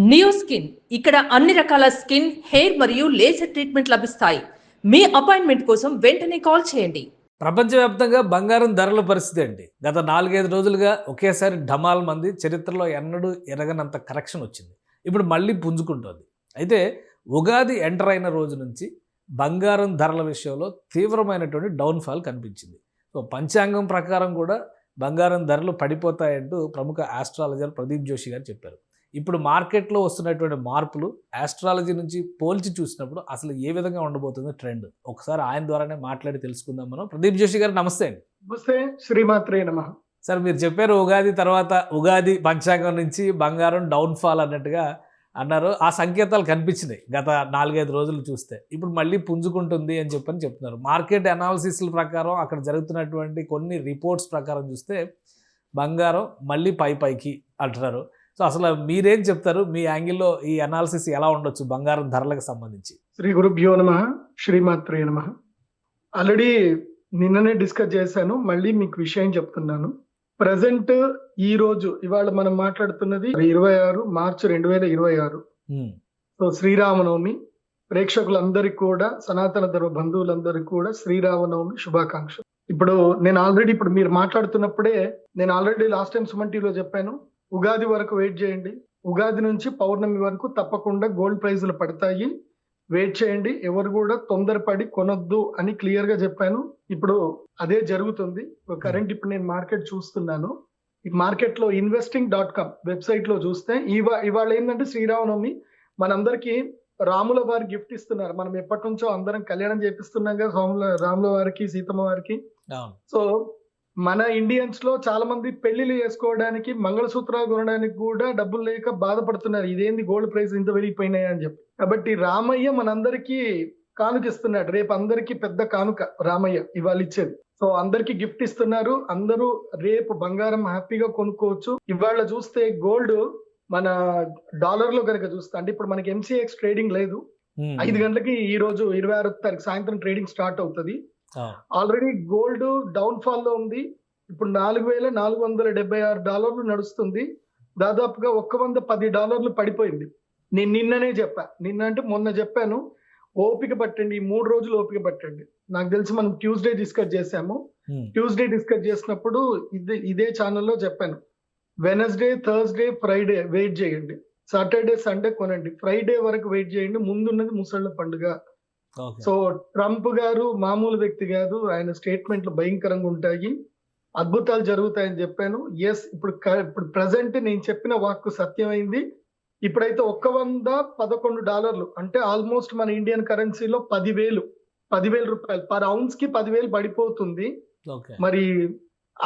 Neo skin ఇక్కడ అన్ని రకాల స్కిన్, హెయిర్ మరియు లేజర్ ట్రీట్మెంట్ లభిస్తాయి. మీ అపాయింట్మెంట్ కోసం వెంటనే కాల్ చేయండి. ప్రపంచవ్యాప్తంగా బంగారం ధరల పరిస్థితి అండి. గత 4-5 రోజులుగా ఒకేసారి ఢమాల్ మంది చరిత్రలో ఎన్నడూ ఎరగనంత కరెక్షన్ వచ్చింది. ఇప్పుడు మళ్ళీ పుంజుకుంటోంది. అయితే ఉగాది ఎంటర్ అయిన రోజు నుంచి బంగారం ధరల విషయంలో తీవ్రమైనటువంటి డౌన్ఫాల్ కనిపించింది. సో పంచాంగం ప్రకారం కూడా బంగారం ధరలు పడిపోతాయంటూ ప్రముఖ ఆస్ట్రాలజర్ ప్రదీప్ జోషి గారు చెప్పారు. ఇప్పుడు మార్కెట్లో వస్తున్నటువంటి మార్పులు ఆస్ట్రాలజీ నుంచి పోల్చి చూసినప్పుడు అసలు ఏ విధంగా ఉండబోతుంది ట్రెండ్, ఒకసారి ఆయన ద్వారానే మాట్లాడి తెలుసుకుందాం మనం. ప్రదీప్ జోషి గారు నమస్తే అండి. నమస్తే, శ్రీమాత్రే నమః. సార్, మీరు చెప్పారు ఉగాది తర్వాత ఉగాది పంచాంగం నుంచి బంగారం డౌన్ఫాల్ అన్నట్టుగా అన్నారు. ఆ సంకేతాలు కనిపించినాయి గత 4-5 రోజులు చూస్తే. ఇప్పుడు మళ్ళీ పుంజుకుంటుంది అని చెప్తున్నారు. మార్కెట్ అనాలిసిస్ల ప్రకారం, అక్కడ జరుగుతున్నటువంటి కొన్ని రిపోర్ట్స్ ప్రకారం చూస్తే బంగారం మళ్ళీ పైకి అంటున్నారు. సో అసలు మీరేం చెప్తారు? మీ యాంగిల్లో ఈ అనాలిసిస్ ఎలా ఉండొచ్చు బంగారం ధరలకు సంబంధించి? శ్రీ గురుభ్యో నమః, శ్రీమాత్రే నమః. ఆల్రెడీ నిన్ననే డిస్కస్ చేశాను, మళ్ళీ మీకు విషయం చెప్తున్నాను. ప్రజెంట్ ఈ రోజు ఇవాళ మనం మాట్లాడుతున్నది 26 మార్చి 2026. సో శ్రీరామనవమి. ప్రేక్షకులందరికీ కూడా, సనాతన ధర్మ బంధువులందరికీ కూడా శ్రీరామనవమి శుభాకాంక్షలు. ఇప్పుడు మీరు మాట్లాడుతున్నప్పుడే నేను ఆల్రెడీ లాస్ట్ టైం సుమన్ టీవీలో చెప్పాను, ఉగాది వరకు వెయిట్ చేయండి, ఉగాది నుంచి పౌర్ణమి వరకు తప్పకుండా గోల్డ్ ప్రైజులు పడతాయి, వెయిట్ చేయండి, ఎవరు కూడా తొందరపడి కొనొద్దు అని క్లియర్ గా చెప్పాను. ఇప్పుడు అదే జరుగుతుంది. కరెంట్ ఇప్పుడు నేను మార్కెట్ చూస్తున్నాను. ఈ మార్కెట్ లో investing.com వెబ్సైట్ లో చూస్తే ఇవాళ ఏంటంటే శ్రీరామనవమి, మనందరికి రాముల వారి గిఫ్ట్ ఇస్తున్నారు. మనం ఎప్పటి నుంచో అందరం కళ్యాణం చేపిస్తున్నాం కదా రాముల వారికి, సీతమ్మ వారికి. సో మన ఇండియన్స్ లో చాలా మంది పెళ్లిళ్ళు చేసుకోవడానికి, మంగళసూత్రాలు కొనడానికి కూడా డబ్బులు లేక బాధపడుతున్నారు. ఇదేంది గోల్డ్ ప్రైస్ ఇంత పెరిగిపోయినాయి అని చెప్పి. కాబట్టి రామయ్య మనందరికీ కానుక ఇస్తున్నాడు. రేపు అందరికీ పెద్ద కానుక రామయ్య ఇవాళ ఇచ్చేది. సో అందరికి గిఫ్ట్ ఇస్తున్నారు. అందరూ రేపు బంగారం హ్యాపీగా కొనుక్కోవచ్చు. ఇవాళ చూస్తే గోల్డ్ మన డాలర్ లో కనుక చూస్తే, అంటే ఇప్పుడు మనకి MCX ట్రేడింగ్ లేదు. 5 గంటలకి ఈ రోజు 26వ తారీఖు సాయంత్రం ట్రేడింగ్ స్టార్ట్ అవుతుంది. ఆల్రెడీ గోల్డ్ డౌన్ ఫాల్ లో ఉంది. ఇప్పుడు $4,476 నడుస్తుంది. దాదాపుగా $110 పడిపోయింది. నేను మొన్న చెప్పాను, ఓపిక పట్టండి, ఈ 3 రోజులు ఓపిక పట్టండి. నాకు తెలిసి మనం ట్యూస్డే డిస్కస్ చేసాము. ట్యూస్డే డిస్కస్ చేసినప్పుడు ఇదే ఛానల్లో చెప్పాను, వెనస్డే, థర్స్డే, ఫ్రైడే వెయిట్ చేయండి, సాటర్డే, సండే కొనండి, ఫ్రైడే వరకు వెయిట్ చేయండి, ముందున్నది ముసళ్ళ పండుగ. సో ట్రంప్ గారు మామూలు వ్యక్తి కాదు, ఆయన స్టేట్మెంట్లు భయంకరంగా ఉంటాయి, అద్భుతాలు జరుగుతాయని చెప్పాను. ఇప్పుడు ప్రజెంట్ నేను చెప్పిన వాక్కు సత్యమైంది. ఇప్పుడైతే $111 అంటే ఆల్మోస్ట్ మన ఇండియన్ కరెన్సీలో 10,000 రూపాయలు పర్ ఔన్స్ కి 10,000 పడిపోతుంది. మరి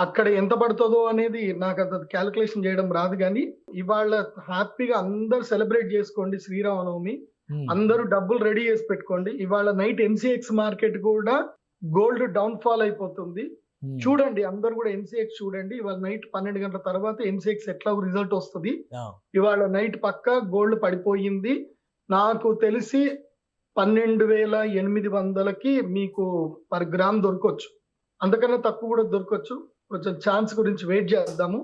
అక్కడ ఎంత పడుతుందో అనేది నాకు అది క్యాలిక్యులేషన్ చేయడం రాదు. కానీ ఇవాళ హ్యాపీగా అందరు సెలబ్రేట్ చేసుకోండి శ్రీరామనవమి. అందరూ డబ్బులు రెడీ చేసి పెట్టుకోండి. ఇవాళ నైట్ MCX మార్కెట్ కూడా గోల్డ్ డౌన్ ఫాల్ అయిపోతుంది. చూడండి, అందరు కూడా MCX చూడండి. ఇవాళ నైట్ 12 గంటల తర్వాత MCX ఎట్లా రిజల్ట్ వస్తుంది. ఇవాళ నైట్ పక్కా గోల్డ్ పడిపోయింది. నాకు తెలిసి 12,800కి మీకు పర్ గ్రామ్ దొరకవచ్చు, అంతకన్నా తక్కువ కూడా దొరకవచ్చు. కొంచెం ఛాన్స్ గురించి వెయిట్ చేద్దాము.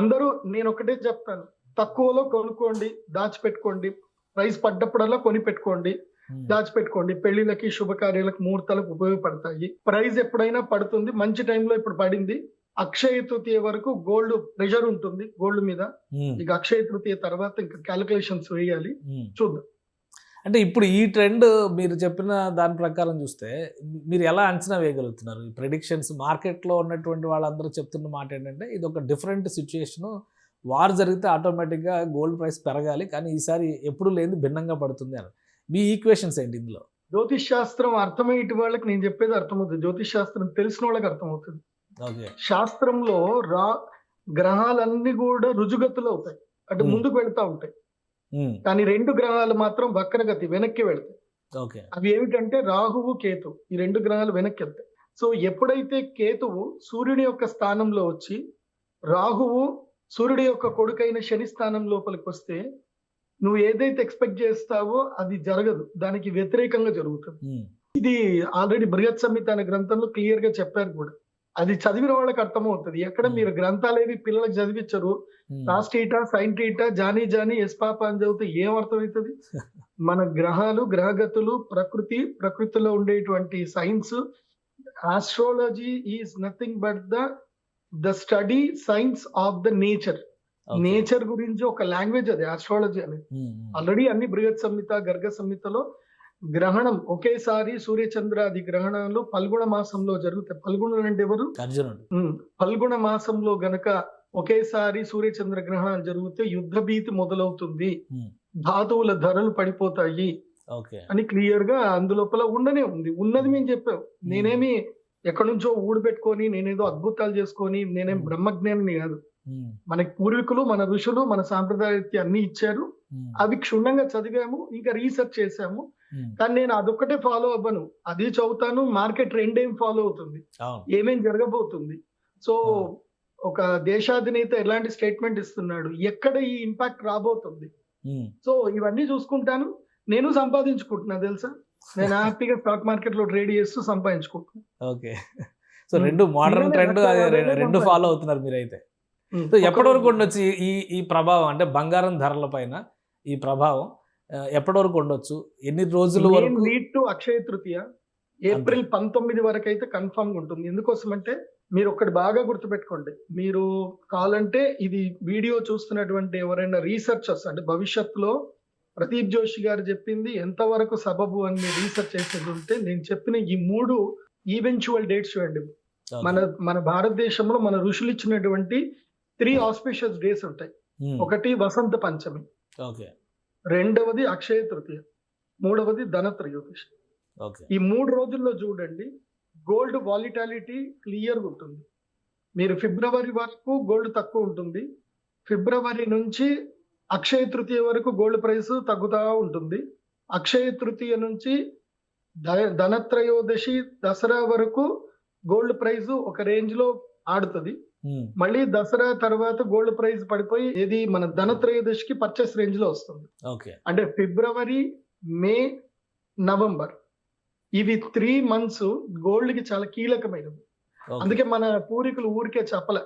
అందరూ నేను ఒకటే చెప్తాను, తక్కువలో కొనుక్కోండి, దాచిపెట్టుకోండి. ప్రైస్ పడ్డప్పుడల్లా కొని పెట్టుకోండి, దాచిపెట్టుకోండి. పెళ్లిళ్ళకి, శుభకార్యాలకు, ముహూర్తాలకు ఉపయోగపడతాయి. ప్రైస్ ఎప్పుడైనా పడుతుంది, మంచి టైంలో ఇప్పుడు పడింది. అక్షయ తృతీయ వరకు గోల్డ్ ప్రెషర్ ఉంటుంది గోల్డ్ మీద. ఇక అక్షయ తృతీయ తర్వాత ఇంకా క్యాలిక్యులేషన్స్ వేయాలి, చూద్దాం. అంటే ఇప్పుడు ఈ ట్రెండ్ మీరు చెప్పిన దాని ప్రకారం చూస్తే మీరు ఎలా అంచనా వేయగలుగుతున్నారు? ఈ ప్రెడిక్షన్స్ మార్కెట్లో ఉన్నటువంటి వాళ్ళందరూ చెప్తున్న మాట ఏంటంటే, ఇది ఒక డిఫరెంట్ సిచ్యుయేషను, వార్ జరిగితే ఆటోమేటిక్గా గోల్డ్ ప్రైస్ పెరగాలి, కానీ ఈసారి ఎప్పుడు లేని భిన్నంగా పడుతుంది అని. మీ ఈక్వేషన్స్ ఏంటి ఇందులో? జ్యోతిష్ శాస్త్రం అర్థమయ్యే వాళ్ళకి నేను చెప్పేది అర్థమవుతుంది, జ్యోతిష్ శాస్త్రం తెలిసిన వాళ్ళకి అర్థమవుతుంది. శాస్త్రంలో గ్రహాలన్నీ కూడా రుజుగతులు అవుతాయి, అంటే ముందుకు వెళ్తా ఉంటాయి. కానీ 2 గ్రహాలు మాత్రం వక్రగతి, వెనక్కి వెళ్తాయి. అవి ఏమిటంటే రాహువు, కేతు. ఈ 2 గ్రహాలు వెనక్కి వెళ్తాయి. సో ఎప్పుడైతే కేతువు సూర్యుని యొక్క స్థానంలో వచ్చి, రాహువు సూర్యుడి యొక్క కొడుకైన శని స్థానం లోపలికి వస్తే, నువ్వు ఏదైతే ఎక్స్పెక్ట్ చేస్తావో అది జరగదు, దానికి వ్యతిరేకంగా జరుగుతుంది. ఇది ఆల్రెడీ బృహత్ సంహిత అనే గ్రంథంలో క్లియర్ గా చెప్పారు కూడా. అది చదివిన వాళ్ళకి అర్థమవుతది. ఎక్కడ మీరు గ్రంథాలేవి పిల్లలకు చదివించరు. Cos theta, sine theta, Johnny Johnny, yes papa అని చదివితే ఏం అర్థమవుతది? మన గ్రహాలు, గ్రహగతులు, ప్రకృతిలో ఉండేటువంటి science, astrology is nothing but the study science of the nature. Nature గురించి ఒక లాంగ్వేజ్ అది ఆస్ట్రాలజీ అనేది. ఆల్రెడీ అన్ని బృహత్ సంహిత, గర్గ సంహితలో గ్రహణం ఒకేసారి సూర్యచంద్రాది గ్రహణాలు ఫల్గుణ మాసంలో జరుగుతాయి. ఫల్గుణుడు అంటే ఎవరు? అర్జునుడు. ఫల్గుణ మాసంలో గనక ఒకేసారి సూర్యచంద్ర గ్రహణాలు జరిగితే యుద్ధ భీతి మొదలవుతుంది, ధాతువుల ధరలు పడిపోతాయి అని క్లియర్ గా అందులోపల ఉండనే ఉంది. ఉన్నది మేము చెప్పాం. నేనేమి ఎక్కడి నుంచో ఊడిపెట్టుకొని నేనేదో అద్భుతాలు చేసుకొని నేనేం బ్రహ్మజ్ఞాని కాదు. మనకి పూర్వీకులు, మన ఋషులు, మన సాంప్రదాయ అన్ని ఇచ్చారు. అవి క్షుణ్ణంగా చదివాము, ఇంకా రీసెర్చ్ చేసాము. కానీ నేను అదొక్కటే ఫాలో అవ్వను, అది చదువుతాను. మార్కెట్ ట్రెండ్ ఏం ఫాలో అవుతుంది, ఏమేం జరగబోతుంది. సో ఒక దేశాధినేత ఎలాంటి స్టేట్మెంట్ ఇస్తున్నాడు, ఎక్కడ ఈ ఇంపాక్ట్ రాబోతుంది. సో ఇవన్నీ చూసుకుంటాను. నేను సంపాదించుకుంటున్నా తెలుసా. నేను హ్యాపీగా స్టాక్ మార్కెట్ లో ట్రేడ్ చేస్తూ సంపాదించుకుంటున్నా. ఓకే. సో రెండు మోడర్న్ ట్రెండ్ రెండు ఫాలో అవుతున్నారు మీరైతే. సో ఎప్పటి వరకు ఉండొచ్చు ఈ ప్రభావం, అంటే బంగారం ధరల పైన ఈ ప్రభావం ఎప్పటి వరకు ఉండొచ్చు? ఎన్ని రోజుల వరకు? Lead to Akshaya Tritiya April 19 వరకు అయితే కన్ఫర్మ్ గా ఉంటుంది. ఎందుకోసం అంటే మీరు ఒకటి బాగా గుర్తుపెట్టుకోండి. మీరు కావాలంటే ఇది వీడియో చూస్తున్నటువంటి ఎవరైనా రీసెర్చర్స్, అంటే భవిష్యత్తులో ప్రదీప్ జోషి గారు చెప్పింది ఎంతవరకు సబబు అని రీసెర్చ్ చేసేది ఉంటే, నేను చెప్పిన ఈ 3 ఈవెన్చువల్ డేట్స్ చూడండి. మన భారతదేశంలో మన ఋషులు ఇచ్చినటువంటి 3 ఆస్పిషియస్ డేస్ ఉంటాయి. ఒకటి వసంత పంచమి, రెండవది అక్షయ తృతీయ, మూడవది ధనత్రయోదశి. ఈ 3 రోజుల్లో చూడండి గోల్డ్ వాలిటాలిటీ క్లియర్ గా ఉంటుంది. మీరు ఫిబ్రవరి వరకు గోల్డ్ తక్కువ ఉంటుంది. ఫిబ్రవరి నుంచి అక్షయ తృతీయ వరకు గోల్డ్ ప్రైస్ తగ్గుతా ఉంటుంది. అక్షయ తృతీయ నుంచి ధనత్రయోదశి, దసరా వరకు గోల్డ్ ప్రైస్ ఒక రేంజ్ లో ఆడుతుంది. మళ్ళీ దసరా తర్వాత గోల్డ్ ప్రైస్ పడిపోయి ఏది మన ధనత్రయోదశికి పర్చేస్ రేంజ్ లో వస్తుంది. అంటే ఫిబ్రవరి, మే, నవంబర్ ఇవి 3 months గోల్డ్ కి చాలా కీలకమైనవి. అందుకే మన పూర్వీకులు ఊరికే చెప్పలే,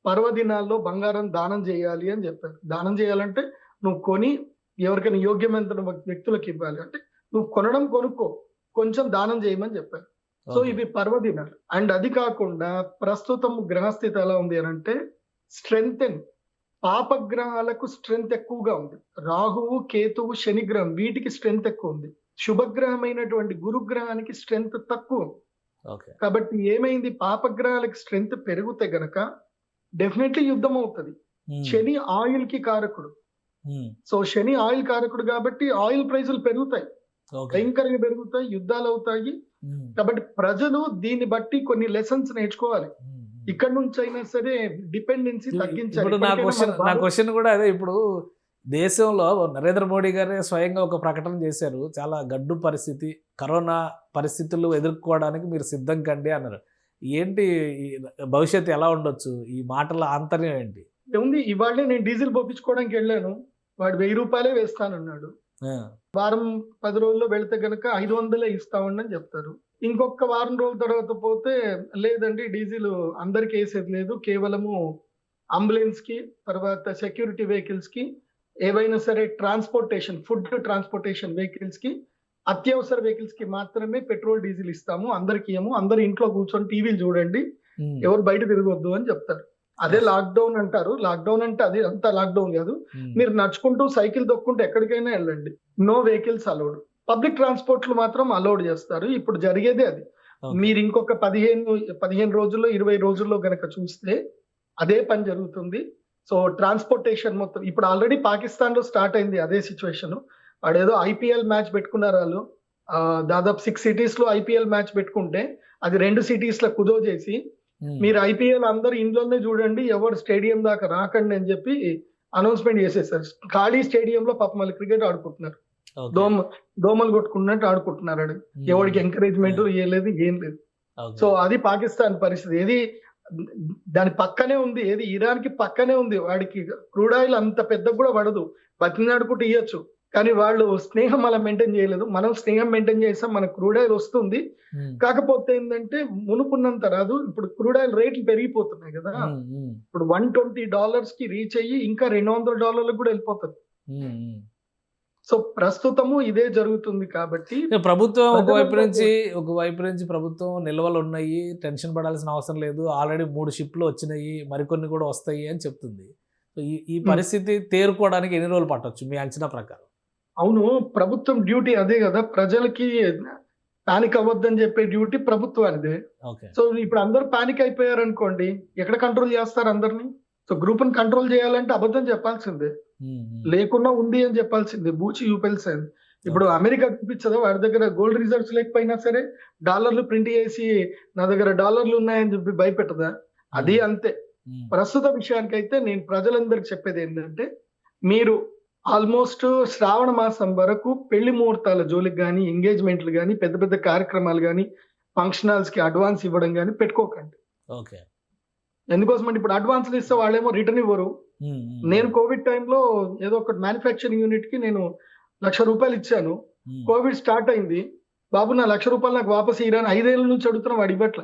పర్వదినాల్లో బంగారం దానం చేయాలి అని చెప్పారు. దానం చేయాలంటే నువ్వు కొని ఎవరికైనా యోగ్యమైన వ్యక్తులకు ఇవ్వాలి. అంటే నువ్వు కొనుక్కో, కొంచెం దానం చేయమని చెప్పారు. సో ఇవి పర్వదినాలు. అండ్ అది కాకుండా ప్రస్తుతం గ్రహస్థితి ఎలా ఉంది అని అంటే స్ట్రెంగ్తెన్, పాపగ్రహాలకు స్ట్రెంగ్త్ ఎక్కువగా ఉంది. రాహువు, కేతువు, శనిగ్రహం వీటికి స్ట్రెంగ్త్ ఎక్కువ ఉంది. శుభగ్రహమైనటువంటి గురుగ్రహానికి స్ట్రెంగ్త్ తక్కువ. కాబట్టి ఏమైంది, పాపగ్రహాలకి స్ట్రెంగ్త్ పెరిగితే గనక డెఫినెట్లీ యుద్ధం అవుతుంది. శని ఆయిల్ కి కారకుడు. సో శని ఆయిల్ కారకుడు కాబట్టి ఆయిల్ ప్రైజులు పెరుగుతాయి, భయంకరంగా పెరుగుతాయి, యుద్ధాలు అవుతాయి. కాబట్టి ప్రజలు దీన్ని బట్టి కొన్ని లెసన్స్ నేర్చుకోవాలి. ఇక్కడ నుంచి అయినా సరే డిపెండెన్సీ తగ్గించాలి. నా క్వశ్చన్ కూడా అదే. ఇప్పుడు దేశంలో నరేంద్ర మోడీ గారే స్వయంగా ఒక ప్రకటన చేశారు, చాలా గడ్డు పరిస్థితి, కరోనా పరిస్థితులు ఎదుర్కోవడానికి మీరు సిద్ధం కండి అన్నారు. ఏంటి భవిష్యత్తు ఎలా ఉండొచ్చు? ఈ మాటల ఆంతర్యం ఏంటి? ఏముంది, ఇవాళే నేను డీజిల్ పోపించుకోవడానికి వెళ్ళాను, వాడు 1000 రూపాయలే వేస్తానన్నాడు. వారం 10 రోజుల్లో వెళితే గనక 500 ఇస్తామండి అని చెప్తారు. ఇంకొక వారం రోజుల తర్వాత పోతే లేదండి డీజిల్ అందరికి వేసేది లేదు, కేవలము అంబులెన్స్ కి, తర్వాత సెక్యూరిటీ వెహికల్స్ కి, ఏవైనా సరే ట్రాన్స్పోర్టేషన్, ఫుడ్ ట్రాన్స్పోర్టేషన్ వెహికల్స్ కి, అత్యవసర వెహికల్స్ కి మాత్రమే పెట్రోల్ డీజిల్ ఇస్తాము, అందరికి ఏమో అందరు ఇంట్లో కూర్చొని టీవీలు చూడండి, ఎవరు బయట తిరగొద్దు అని చెప్తారు. అదే లాక్డౌన్ అంటారు. లాక్డౌన్ అంటే అది అంతా లాక్డౌన్ కాదు. మీరు నడుచుకుంటూ సైకిల్ దొక్కుంటూ ఎక్కడికైనా వెళ్ళండి, నో వెహికల్స్ అలౌడ్. పబ్లిక్ ట్రాన్స్పోర్ట్లు మాత్రం అలౌడ్ చేస్తారు. ఇప్పుడు జరిగేదే అది. మీరు ఇంకొక 15 రోజుల్లో 20 రోజుల్లో గనక చూస్తే అదే పని జరుగుతుంది. సో ట్రాన్స్పోర్టేషన్ మొత్తం ఇప్పుడు ఆల్రెడీ పాకిస్తాన్ లో స్టార్ట్ అయింది అదే సిచ్యువేషన్. వాడేదో ఐపీఎల్ మ్యాచ్ పెట్టుకున్నారు వాళ్ళు, దాదాపు 6 cities లో ఐపీఎల్ మ్యాచ్ పెట్టుకుంటే అది 2 cities లో కుదో చేసి మీరు ఐపీఎల్ అందరు ఇంట్లోనే చూడండి, ఎవరు స్టేడియం దాకా రాకండి అని చెప్పి అనౌన్స్మెంట్ చేసేసారు. ఖాళీ స్టేడియంలో పాపం మళ్ళీ క్రికెట్ ఆడుకుంటున్నారు, దోమలు కొట్టుకున్నట్టు ఆడుకుంటున్నారు. ఎవరికి ఎంకరేజ్మెంట్ ఏం లేదు. సో అది పాకిస్తాన్ పరిస్థితి. ఏది దాని పక్కనే ఉంది, ఏది ఇరాన్ కి పక్కనే ఉంది. వాడికి క్రూడ్ ఆయిల్ అంత పెద్ద కూడా పడదు, బతినాడుకుంటూ ఇయ్యొచ్చు. కానీ వాళ్ళు స్నేహం అలా మెయింటైన్ చేయలేదు. మనం స్నేహం మెయింటైన్ చేసాం, మనకు క్రూడ్ ఆయిల్ వస్తుంది. కాకపోతే ఏంటంటే మునుపున్నంత రాదు. ఇప్పుడు క్రూడ్ ఆయిల్ రేట్లు పెరిగిపోతున్నాయి కదా. ఇప్పుడు $120 కి రీచ్ అయ్యి ఇంకా $200 కూడా వెళ్ళిపోతుంది. సో ప్రస్తుతము ఇదే జరుగుతుంది కాబట్టి ప్రభుత్వం ఒకవైపు నుంచి ప్రభుత్వం నిల్వలు ఉన్నాయి, టెన్షన్ పడాల్సిన అవసరం లేదు, ఆల్రెడీ 3 షిప్లు వచ్చినాయి, మరికొన్ని కూడా వస్తాయి అని చెప్తుంది. ఈ పరిస్థితి తేరుకోవడానికి ఎన్ని రోజులు పట్టొచ్చు మీ అంచనా ప్రకారం? అవును, ప్రభుత్వం డ్యూటీ అదే కదా, ప్రజలకి పానిక్ అవ్వద్దని చెప్పే డ్యూటీ ప్రభుత్వానిదే. సో ఇప్పుడు అందరూ పానిక్ అయిపోయారు అనుకోండి, ఎక్కడ కంట్రోల్ చేస్తారు అందరినీ? సో గ్రూప్ ని కంట్రోల్ చేయాలంటే అబద్ధం చెప్పాల్సిందే, లేకున్నా ఉంది అని చెప్పాల్సిందే, బూచి చూపాల్సింది. ఇప్పుడు అమెరికా చూపించదా వాడి దగ్గర గోల్డ్ రిజర్వ్స్ లేకపోయినా సరే డాలర్లు ప్రింట్ చేసి నా దగ్గర డాలర్లు ఉన్నాయని చెప్పి భయపెట్టదా? అది అంతే. ప్రస్తుత విషయానికైతే నేను ప్రజలందరికి చెప్పేది ఏంటంటే, మీరు ఆల్మోస్ట్ శ్రావణ మాసం వరకు పెళ్లి ముహూర్తాల జోలికి కానీ, ఎంగేజ్మెంట్లు కానీ, పెద్ద పెద్ద కార్యక్రమాలు కానీ, ఫంక్షన్ హాల్స్ కి అడ్వాన్స్ ఇవ్వడం కానీ పెట్టుకోకండి. ఎందుకోసం అంటే ఇప్పుడు అడ్వాన్స్లు ఇస్తే వాళ్ళేమో రిటర్న్ ఇవ్వరు. నేను కోవిడ్ టైంలో ఏదో ఒక మ్యానుఫ్యాక్చరింగ్ యూనిట్ కి నేను ₹1,00,000 ఇచ్చాను. కోవిడ్ స్టార్ట్ అయింది, బాబు నా ₹1,00,000 నాకు వాపస్ ఇరాని 5 ఏళ్ళ నుంచి అడుగుతున్నా, వాడు ఇవ్వట్ల.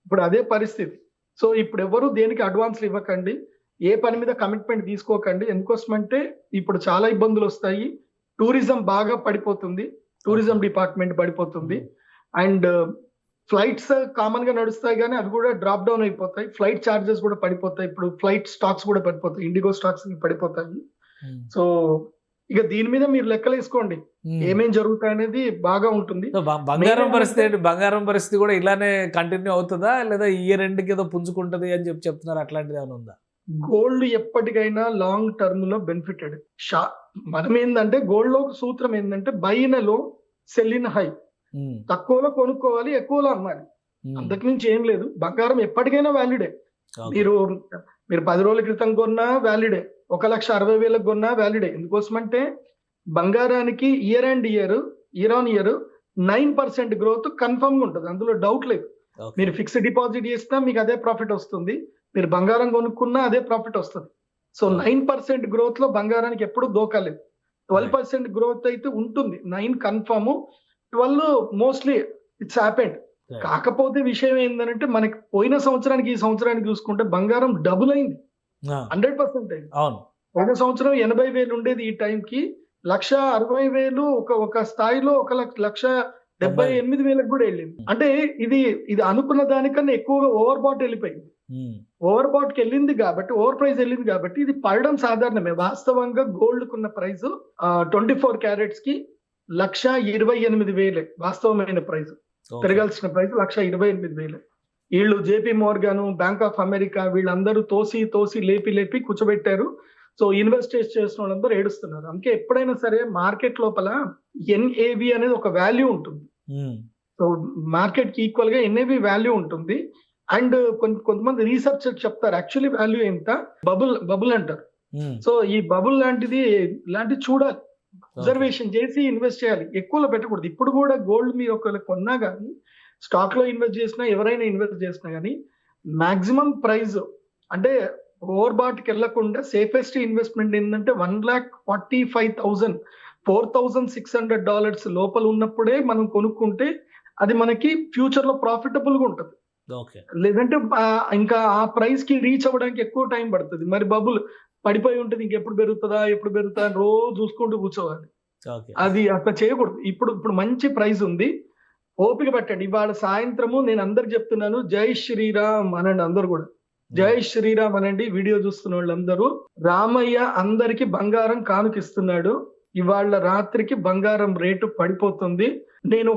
ఇప్పుడు అదే పరిస్థితి. సో ఇప్పుడు ఎవరు దేనికి అడ్వాన్స్లు ఇవ్వకండి, ఏ పని మీద కమిట్మెంట్ తీసుకోకండి. ఎందుకోసం అంటే ఇప్పుడు చాలా ఇబ్బందులు వస్తాయి. టూరిజం బాగా పడిపోతుంది, టూరిజం డిపార్ట్మెంట్ పడిపోతుంది. అండ్ ఫ్లైట్స్ కామన్ గా నడుస్తాయి కానీ అవి కూడా డ్రాప్ డౌన్ అయిపోతాయి. ఫ్లైట్ చార్జెస్ కూడా పడిపోతాయి. ఇప్పుడు ఫ్లైట్ స్టాక్స్ కూడా పడిపోతాయి, ఇండిగో స్టాక్స్ పడిపోతాయి. సో ఇక దీని మీద మీరు లెక్కలు వేసుకోండి ఏమేం జరుగుతాయి అనేది బాగా ఉంటుంది. బంగారం పరిస్థితి కూడా ఇలానే కంటిన్యూ అవుతుందా, లేదా ఇయర్ ఎండ్ కి ఏదో పుంజుకుంటది అని చెప్తున్నారు, అట్లాంటిది ఏమైనా ఉందా? గోల్డ్ ఎప్పటికైనా లాంగ్ టర్మ్ లో బెనిఫిటెడ్. మనం ఏంటంటే గోల్డ్ లో సూత్రం ఏంటంటే బై ఇన్ లో సెల్ ఇన్ హై. తక్కువలో కొనుక్కోవాలి, ఎక్కువలో అమ్మాలి, అంతకు మించి ఏం లేదు. బంగారం ఎప్పటికైనా వ్యాలిడే. మీరు 10 రోజుల క్రితం కొన్నా వ్యాలిడే, 1,60,000 కొన్నా వ్యాలిడే. ఎందుకోసమంటే బంగారానికి year on year 9% growth confirm గా ఉంటుంది, అందులో డౌట్ లేదు. మీరు ఫిక్స్డ్ డిపాజిట్ చేసినా మీకు అదే ప్రాఫిట్ వస్తుంది, మీరు బంగారం కొనుక్కున్నా అదే ప్రాఫిట్ వస్తుంది. సో 9% గ్రోత్ లో బంగారానికి ఎప్పుడు దోకాలేదు. 12% గ్రోత్ అయితే ఉంటుంది, 9 కన్ఫర్మ్, 12 మోస్ట్లీ ఇట్స్ హ్యాపెండ్. కాకపోతే విషయం ఏంటంటే మనకి పోయిన సంవత్సరానికి ఈ సంవత్సరానికి చూసుకుంటే బంగారం డబుల్ అయింది, 100% అయింది. పోయిన సంవత్సరం 80,000 ఉండేది, ఈ టైంకి 1,60,000 ఒక స్థాయిలో 1,78,000 కూడా వెళ్ళింది. అంటే ఇది అనుకున్న దానికన్నా ఎక్కువగా ఓవర్ బాట్ వెళ్ళిపోయింది. ఓవర్ బాట్ కి వెళ్ళింది కాబట్టి, ఓవర్ ప్రైస్ వెళ్ళింది కాబట్టి ఇది పడడం సాధారణమే. వాస్తవంగా గోల్డ్ కున్న ప్రైస్ 24 క్యారెట్స్ కి 1,28,000 వాస్తవమైన ప్రైస్. పెరగాల్సిన ప్రైస్ 1,28,000. వీళ్ళు జేపీ మోర్గాను, బ్యాంక్ ఆఫ్ అమెరికా వీళ్ళందరూ తోసి లేపి కూర్చోబెట్టారు. సో ఇన్వెస్ట్ చేసిన వాళ్ళందరూ ఏడుస్తున్నారు. అందుకే ఎప్పుడైనా సరే మార్కెట్ లోపల NAV అనేది ఒక వాల్యూ ఉంటుంది. సో మార్కెట్ కి ఈక్వల్ గా NAV వాల్యూ ఉంటుంది. అండ్ కొంతమంది రీసెర్చర్ చెప్తారు యాక్చువల్లీ వాల్యూ ఎంత, బబుల్ అంటారు. సో ఈ బబుల్ లాంటిది చూడాలి, అబ్జర్వేషన్ చేసి ఇన్వెస్ట్ చేయాలి, ఎక్కువలో పెట్టకూడదు. ఇప్పుడు కూడా గోల్డ్ మీరు ఒకవేళ కొన్నా కానీ, స్టాక్ లో ఇన్వెస్ట్ చేసినా, ఎవరైనా ఇన్వెస్ట్ చేసినా కానీ మాక్సిమం ప్రైస్ అంటే ఓవర్ బాట్ కి వెళ్లకుండా సేఫెస్ట్ ఇన్వెస్ట్మెంట్ ఏంటంటే $1,45,000 $4,600 లోపల ఉన్నప్పుడే మనం కొనుక్కుంటే అది మనకి ఫ్యూచర్ లో ప్రాఫిటబుల్ గా ఉంటుంది. లేదంటే ఇంకా ఆ ప్రైస్ కి రీచ్ అవ్వడానికి ఎక్కువ టైం పడుతుంది. మరి బబుల్ పడిపోయి ఉంటుంది, ఇంకెప్పుడు పెరుగుతుందా అని రోజు చూసుకుంటూ కూర్చోవాలి. అది అట్లా చేయకూడదు. ఇప్పుడు మంచి ప్రైస్ ఉంది, ఓపిక పెట్టండి. ఇవాళ సాయంత్రము నేను అందరికి చెప్తున్నాను, జై శ్రీరామ్ అనండి. అందరు కూడా జై శ్రీరామ్ అనండి. వీడియో చూస్తున్న వాళ్ళందరూ, రామయ్య అందరికి బంగారం కానుకిస్తున్నాడు. ఇవాళ రాత్రికి బంగారం రేటు పడిపోతుంది. నేను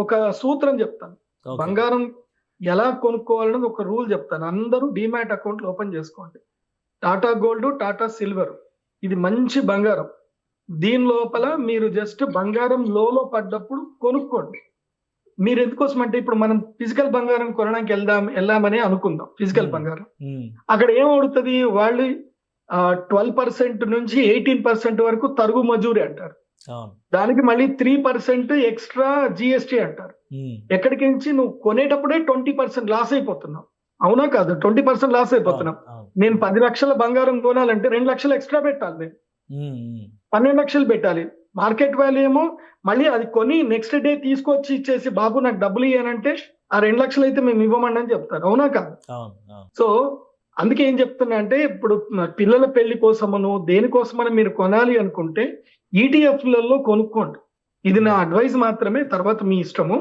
ఒక సూత్రం చెప్తాను, బంగారం ఎలా కొనుక్కోవాలన్నది ఒక రూల్ చెప్తాను. అందరూ డిమాట్ అకౌంట్లు ఓపెన్ చేసుకోండి. టాటా గోల్డ్, టాటా సిల్వర్, ఇది మంచి బంగారం. దీని లోపల మీరు జస్ట్ బంగారం లోలో పడ్డప్పుడు కొనుక్కోండి. మీరు ఎందుకోసం అంటే ఇప్పుడు మనం ఫిజికల్ బంగారం కొనడానికి వెళ్దామని అనుకుందాం. ఫిజికల్ బంగారం అక్కడ ఏమవుతుంది, వాళ్ళు 12% నుంచి 18% వరకు తరుగు మజూరి అంటారు. దానికి మళ్ళీ 3% ఎక్స్ట్రా GST అంటారు. ఎక్కడికి నుంచి నువ్వు కొనేటప్పుడే 20% లాస్ అయిపోతున్నావు, అవునా కాదు? 20% లాస్ అయిపోతున్నాం. నేను 10 లక్షల బంగారం కొనాలంటే 2 లక్షలు ఎక్స్ట్రా పెట్టాలి నేను. ఉమ్, 12 లక్షలు పెట్టాలి. మార్కెట్ వాల్యూ ఏమో మళ్ళీ అది కొని నెక్స్ట్ డే తీసుకొచ్చి ఇచ్చేసి బాబు నాకు డబ్బులు ఇయ్యానంటే ఆ 2 లక్షలు అయితే మేము ఇవ్వమండి అని చెప్తారు. అవునా కాదు? అవును అవును. సో అందుకే ఏం చెప్తున్నా అంటే ఇప్పుడు పిల్లల పెళ్లి కోసమను దేనికోసమని మీరు కొనాలి అనుకుంటే ఈటీఎఫ్లలో కొనుక్కోండి. ఇది నా అడ్వైస్ మాత్రమే, తర్వాత మీ ఇష్టము.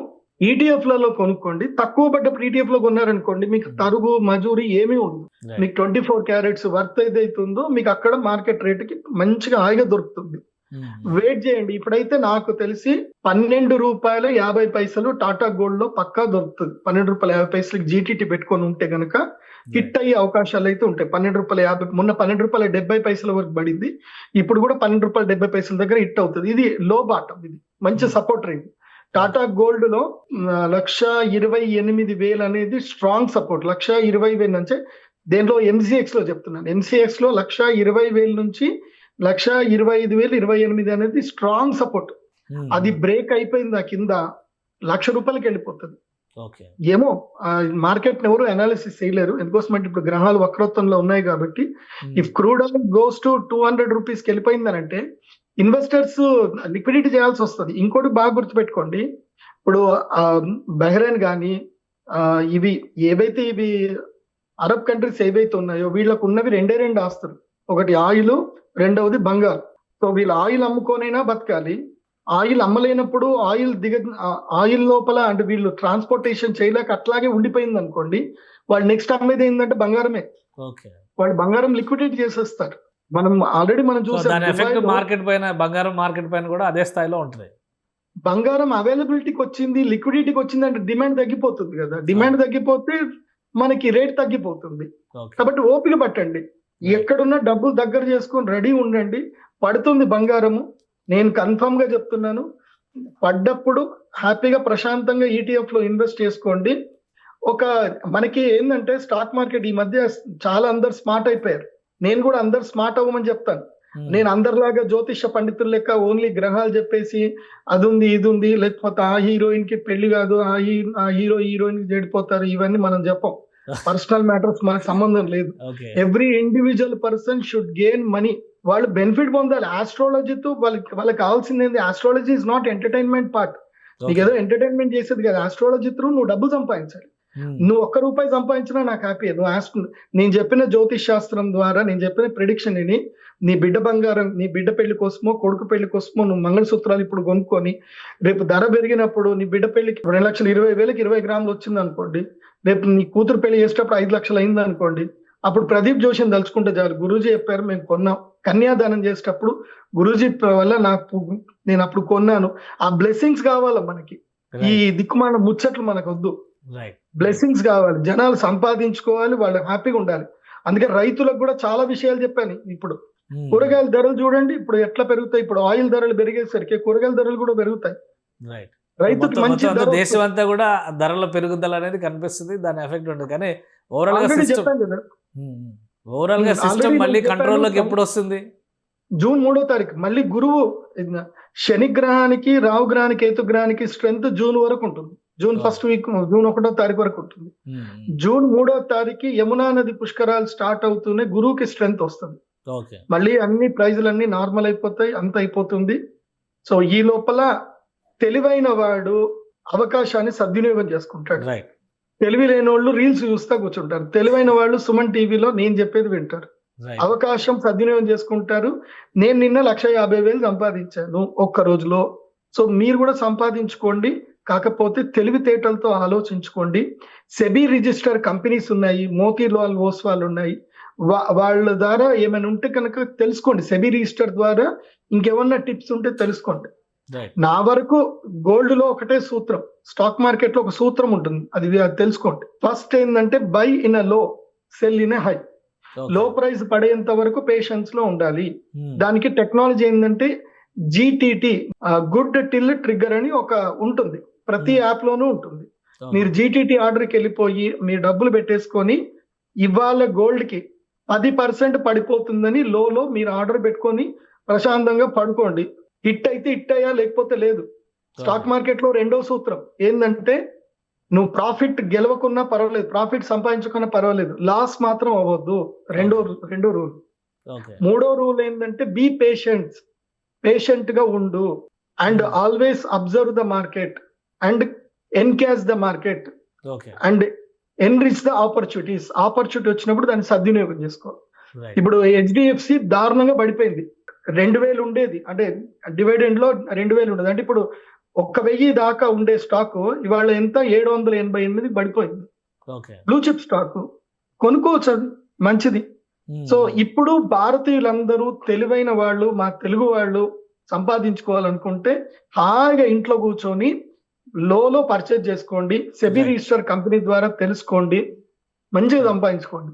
ఈటీఎఫ్లలో కొనుక్కోండి. తక్కువ పడ్డప్పుడు ఈటీఎఫ్ లో కొన్నారనుకోండి మీకు తరుగు మజూరి ఏమీ ఉండదు. Right. మీకు 24 క్యారెట్స్ వర్త్ ఏదైతుందో మీకు అక్కడ మార్కెట్ రేటుకి మంచిగా హాయిగా దొరుకుతుంది. వెయిట్ చేయండి. ఇప్పుడైతే నాకు తెలిసి ₹12.50 టాటా గోల్డ్ లో పక్కా దొరుకుతుంది. ₹12.50 జీటీటీ పెట్టుకొని ఉంటే గనక హిట్ అయ్యే అవకాశాలు అయితే ఉంటాయి. ₹12.50 మొన్న ₹12.70 వరకు పడింది. ఇప్పుడు కూడా ₹12.70 దగ్గర హిట్ అవుతుంది. ఇది లో బాటం, ఇది మంచి సపోర్ట్ రేంజ్. టాటా గోల్డ్ లో 1,28,000 అనేది స్ట్రాంగ్ సపోర్ట్. 1,20,000 నుంచి దేంట్లో ఎంసీఎక్స్ లో చెప్తున్నాను. ఎంసీఎక్స్ లో 1,20,000 నుంచి 1,25,000 28 అనేది స్ట్రాంగ్ సపోర్ట్. అది బ్రేక్ అయిపోయింది ఆ కింద ₹1,00,000 వెళ్ళిపోతుంది. ఓకే. ఏమో మార్కెట్ ఎవరు అనాలిసిస్ చేయలేరు, ఎందుకోసం అంటే ఇప్పుడు గ్రహాలు వక్రత్వంలో ఉన్నాయి కాబట్టి. If crude oil goes to ₹200 వెళ్ళిపోయిందనంటే ఇన్వెస్టర్స్ లిక్విడిటీ చేయాల్సి వస్తుంది. ఇంకోటి బాగా గుర్తుపెట్టుకోండి, ఇప్పుడు బహ్రెయిన్ కానీ ఇవి ఏవైతే ఇవి అరబ్ కంట్రీస్ ఏవైతే ఉన్నాయో వీళ్ళకు ఉన్నవి రెండు ఆస్తులు. ఒకటి ఆయిల్, రెండవది బంగారు. సో వీళ్ళు ఆయిల్ అమ్ముకోనైనా బతకాలి. ఆయిల్ అమ్మలేనప్పుడు ఆయిల్ లోపల అంటే వీళ్ళు ట్రాన్స్పోర్టేషన్ చేయలేక అట్లాగే ఉండిపోయింది అనుకోండి, వాళ్ళు నెక్స్ట్ అమ్మేది ఏంటంటే బంగారమే. వాళ్ళు బంగారం లిక్విడేట్ చేసేస్తారు. మనం ఆల్రెడీ దాని ఎఫెక్ట్ చూసాం మార్కెట్ పైన, బంగారం మార్కెట్ పైన కూడా అదే స్థాయిలో ఉంటుంది. బంగారం అవైలబిలిటీకి వచ్చింది, లిక్విడిటీకి వచ్చింది అంటే డిమాండ్ తగ్గిపోతుంది కదా. డిమాండ్ తగ్గిపోతే మనకి రేట్ తగ్గిపోతుంది. కాబట్టి ఓపిక పట్టండి. ఎక్కడున్నా డబ్బులు దగ్గర చేసుకొని రెడీ ఉండండి. పడుతుంది బంగారము, నేను కన్ఫర్మ్ గా చెప్తున్నాను. పడ్డప్పుడు హ్యాపీగా ప్రశాంతంగా ఈటీఎఫ్ లో ఇన్వెస్ట్ చేసుకోండి. మనకి ఏంటంటే స్టాక్ మార్కెట్ ఈ మధ్య చాలా అందరు స్మార్ట్ అయిపోయారు. నేను కూడా అందరు స్మార్ట్ అవ్వమని చెప్తాను. నేను అందరిలాగా జ్యోతిష పండితుల లెక్క ఓన్లీ గ్రహాలు చెప్పేసి అది ఉంది ఇది ఉంది, లేకపోతే ఆ హీరోయిన్ కి పెళ్లి కాదు, ఆ హీరోయిన్ కి చెడిపోతారు, ఇవన్నీ మనం చెప్పం. పర్సనల్ మ్యాటర్స్ మనకు సంబంధం లేదు. Every individual person should gain money. వాళ్ళు బెనిఫిట్ పొందాలి. ఆస్ట్రాలజీతో వాళ్ళకి కావాల్సింది ఏంది? Astrology is not entertainment part. నీకు ఏదో ఎంటర్టైన్మెంట్ చేసేది కదా. ఆస్ట్రాలజీ త్రూ నువ్వు డబ్బు సంపాదించాలి. నువ్వు ₹1 సంపాదించినా నాకు హ్యాపీ. నేను చెప్పిన జ్యోతిష్ శాస్త్రం ద్వారా నేను చెప్పిన ప్రిడిక్షన్ ని నీ బిడ్డ బంగారం, నీ బిడ్డ పెళ్లి కోసమో కొడుకు పెళ్లి కోసమో నువ్వు మంగళసూత్రాలు ఇప్పుడు కొనుక్కొని రేపు ధర పెరిగినప్పుడు నీ బిడ్డ పెళ్లికి 2,20,000 20 గ్రాములు వచ్చింది అనుకోండి, రేపు నీ కూతురు పెళ్లి చేసేటప్పుడు 5 లక్షలు అయింది అనుకోండి, అప్పుడు ప్రదీప్ జోషిని తలుచుకుంటే చాలు. గురూజీ చెప్పారు మేము కొన్నాం. కన్యాదానం చేసేటప్పుడు గురూజీ వల్ల నేను అప్పుడు కొన్నాను. ఆ బ్లెస్సింగ్స్ కావాలా మనకి. ఈ దిక్కుమాల ముచ్చట్లు మనకు వద్దు. బ్లెస్సింగ్స్ కావాలి. జనాలు సంపాదించుకోవాలి, వాళ్ళు హ్యాపీగా ఉండాలి. అందుకే రైతులకు కూడా చాలా విషయాలు చెప్పాను. ఇప్పుడు కూరగాయల ధరలు చూడండి ఇప్పుడు ఎట్లా పెరుగుతాయి. ఇప్పుడు ఆయిల్ ధరలు పెరిగేసరికి కూరగాయల ధరలు కూడా పెరుగుతాయి. రైతుకి మంచి దేశం అంతా కూడా ధరల పెరుగుదల అనేది కనిపిస్తుంది. దాని ఎఫెక్ట్ ఉండదు. కానీ ఓవరాల్ గా సిస్టమ్ మళ్ళీ కంట్రోల్లోకి ఎప్పుడు వస్తుంది? జూన్ 3వ తారీఖు మళ్ళీ గురువు శని గ్రహానికి, రాహు గ్రహానికి, కేతు గ్రహానికి స్ట్రెంత్ జూన్ వరకు ఉంటుంది. జూన్ 1st వీక్, జూన్ 1వ తారీఖు వరకు ఉంటుంది. జూన్ 3వ తారీఖు యమునా నది పుష్కరాలు స్టార్ట్ అవుతూనే గురువుకి స్ట్రెంత్ వస్తుంది. మళ్ళీ అన్ని ప్రైజులన్నీ నార్మల్ అయిపోతాయి, అంత అయిపోతుంది. సో ఈ లోపల తెలివైన వాడు అవకాశాన్ని సద్వినియోగం చేసుకుంటాడు. తెలివి లేని వాళ్ళు రీల్స్ చూస్తా కూర్చుంటారు. తెలివైన వాళ్ళు సుమన్ టీవీలో నేను చెప్పేది వింటారు. అవకాశం సద్వినియోగం చేసుకుంటారు. నేను నిన్న 1,50,000 సంపాదించాను ఒక్క రోజులో. సో మీరు కూడా సంపాదించుకోండి. కాకపోతే తెలివితేటలతో ఆలోచించుకోండి. సెబీ రిజిస్టర్ కంపెనీస్ ఉన్నాయి, మోతీలాల్ ఓస్వాల్ ఉన్నాయి. వాళ్ళ ద్వారా ఏమైనా ఉంటే కనుక తెలుసుకోండి. సెబీ రిజిస్టర్ ద్వారా ఇంకేమన్నా టిప్స్ ఉంటే తెలుసుకోండి. నా వరకు గోల్డ్ లో ఒకటే సూత్రం, స్టాక్ మార్కెట్ లో ఒక సూత్రం ఉంటుంది, అది తెలుసుకోండి. ఫస్ట్ ఏంటంటే బై ఇన్ అ లో, సెల్ ఇన్ ఎ హై. లో ప్రైస్ పడేంత వరకు పేషెన్స్ లో ఉండాలి. దానికి టెక్నాలజీ ఏంటంటే జీటీటీ, గుడ్ టిల్ ట్రిగ్గర్ అని ఒక ఉంటుంది, ప్రతి యాప్ లోనూ ఉంటుంది. మీరు జీటీటీ ఆర్డర్కి వెళ్ళిపోయి మీ డబ్బులు పెట్టేసుకొని ఇవాళ గోల్డ్ కి 10% పడిపోతుందని లో మీరు ఆర్డర్ పెట్టుకొని ప్రశాంతంగా పడుకోండి. హిట్ అయితే హిట్ అయ్యా, లేకపోతే లేదు. స్టాక్ మార్కెట్ లో రెండో సూత్రం ఏంటంటే నువ్వు ప్రాఫిట్ గెలవకున్నా పర్వాలేదు, ప్రాఫిట్ సంపాదించుకున్నా పర్వాలేదు, లాస్ మాత్రం అవ్వద్దు. రెండో రూల్. ఓకే. మూడో రూల్ ఏంటంటే బీ పేషెంట్ గా ఉండు and Hmm. Always observe the market and encash the market okay. And enrich the opportunity వచ్చినప్పుడు దాన్ని సద్వినియోగం చేసుకో. రైట్. ఇప్పుడు హెచ్డిఎఫ్సి దారుణంగా పడిపోయింది. 2000 ఉండేది, అంటే డివిడెండ్ లో 2000 ఉండేది, అంటే ఇప్పుడు 1000 దాకా ఉండే స్టాక్ ఇవాళ ఎంత 788 పడిపోయింది. ఓకే. బ్లూ చిప్ స్టాక్ కొనుక్కోవచ్చు, అది మంచిది. సో ఇప్పుడు భారతీయులందరూ తెలివైన వాళ్ళు, మా తెలుగు వాళ్ళు సంపాదించుకోవాలనుకుంటే హాయిగా ఇంట్లో కూర్చొని లోలో పర్చేజ్ చేసుకోండి, సెబీ Right. రిజిస్టర్ కంపెనీ ద్వారా తెలుసుకోండి, మంచిగా Right. సంపాదించుకోండి.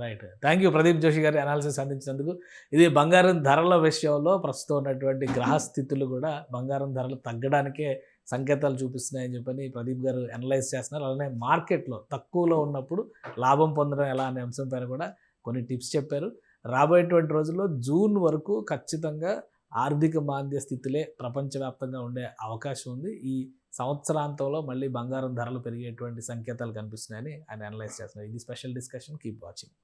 Right. Thank you Pradeep Joshi గారి అనాలిసిస్ అందించినందుకు. ఇది బంగారం ధరల విషయంలో ప్రస్తుతం ఉన్నటువంటి గ్రహస్థితులు కూడా బంగారం ధరలు తగ్గడానికే సంకేతాలు చూపిస్తున్నాయని చెప్పని ప్రదీప్ గారు అనలైజ్ చేస్తున్నారు. అలానే మార్కెట్లో తక్కువలో ఉన్నప్పుడు లాభం పొందడం ఎలా అనే అంశం పైన కూడా కొన్ని టిప్స్ చెప్పారు. రాబోయేటువంటి రోజుల్లో జూన్ వరకు ఖచ్చితంగా ఆర్థిక మాంద్య స్థితులే ప్రపంచవ్యాప్తంగా ఉండే అవకాశం ఉంది. ఈ సంవత్సరాంతంలో మళ్ళీ బంగారం ధరలు పెరిగేటువంటి సంకేతాలు కనిపిస్తున్నాయని ఆయన అనలైజ్ చేస్తున్నారు. ఇది స్పెషల్ డిస్కషన్. Keep watching.